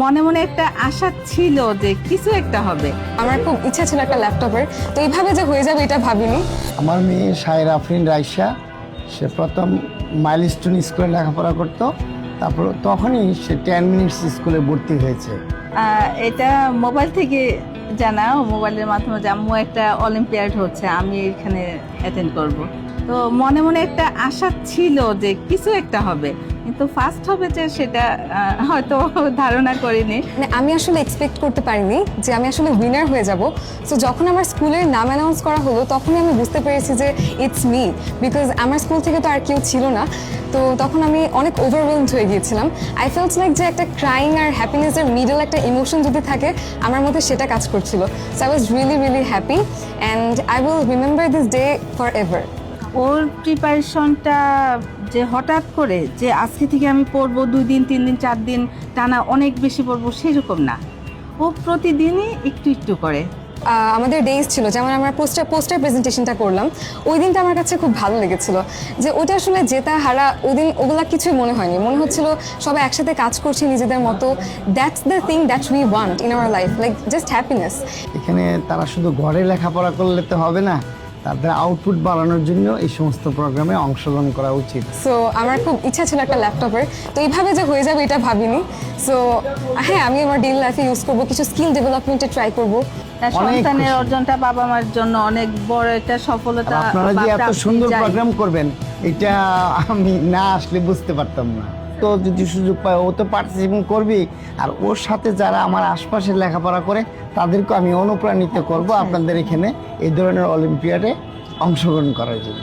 মনে মনে একটা আশা ছিল যে কিছু একটা হবে। আমার খুব ইচ্ছা ছিল একটা ল্যাপটপের, তো এইভাবে যে হয়ে যাবে এটা ভাবিনি। আমার মেয়ে সায়রা আফরিন রাইসা, সে প্রথম মাইলস্টোন স্কুলে লেখাপড়া করতো, তারপর তখনই সে 10 মিনিটস স্কুলে ভর্তি হয়েছে। এটা মোবাইল থেকে জানা, মোবাইলের মাধ্যমে যে আম্মু একটা অলিম্পিয়াড হচ্ছে, আমি এখানে অ্যাটেন্ড করব। তো মনে মনে একটা আশা ছিল যে কিছু একটা হবে, কিন্তু ফার্স্ট হবে যে সেটা হয়তো ধারণা করিনি। মানে আমি আসলে এক্সপেক্ট করতে পারিনি যে আমি আসলে উইনার হয়ে যাব। সো যখন আমার স্কুলের নাম অ্যানাউন্স করা হলো তখনই আমি বুঝতে পেরেছি যে ইটস মি, বিকজ আমার স্কুল থেকে তো আর কেউ ছিল না। তো তখন আমি অনেক ওভারওয়েলমড হয়ে গিয়েছিলাম। আই ফেল্ট লাইক যে একটা ক্রাইং আর হ্যাপিনেসের মিডল একটা ইমোশন যদি থাকে আমার মধ্যে, সেটা কাজ করছিল। So I was really really happy and I will remember this day forever এভার। ওর প্রিপারেশনটা যে হঠাৎ করে যে আজকে থেকে আমি পড়বো 2 দিন 3 দিন 4 দিন টানা অনেক বেশি পড়বো সেরকম না, ও প্রতিদিনই একটু একটু করে। আমাদের ডেজ ছিল, যেমন আমরা পোস্টার প্রেজেন্টেশনটা করলাম, ওই দিনটা আমার কাছে খুব ভালো লেগেছিল। যে ওটা আসলে জেতা হারা ওই দিন ওগুলা কিছুই মনে হয়নি, মনে হচ্ছিল সবাই একসাথে কাজ করছি নিজেদের মতো। That's the thing that we want in our life, like just happiness. এখানে তারা শুধু ঘরে লেখাপড়া করলে তো হবে না, তাদের আউটপুট বাড়ানোর জন্য এই সমস্ত প্রোগ্রামে অংশগ্রহণ করা উচিত। সো আমার খুব ইচ্ছা ছিল একটা ল্যাপটপের, তো এইভাবে যে হয়ে যাবে এটা ভাবিনি। সো হ্যাঁ, আমি আমার ডেইলি লাইফে ইউজ করবো, কিছু স্কিল ডেভেলপমেন্টে ট্রাই করবো। তার অনেক সন্তানের খুশি। অর্জনটা বাবা মার জন্য অনেক বড় একটা সফলতা। আর আপনারা যে বা এত প্রাপ্তি সুন্দর চাই। প্রোগ্রাম করবেন, এটা আমি না আসলে বুঝতে পারতাম না। তো যদি সুযোগ পায় ও তো পার্টিসিপেট করবে, আর ওর সাথে যারা আমার আশপাশে লেখাপড়া করে তাদেরকে আমি অনুপ্রাণিত করব আপনাদের এখানে এই ধরনের অলিম্পিয়াডে অংশগ্রহণ করার জন্য।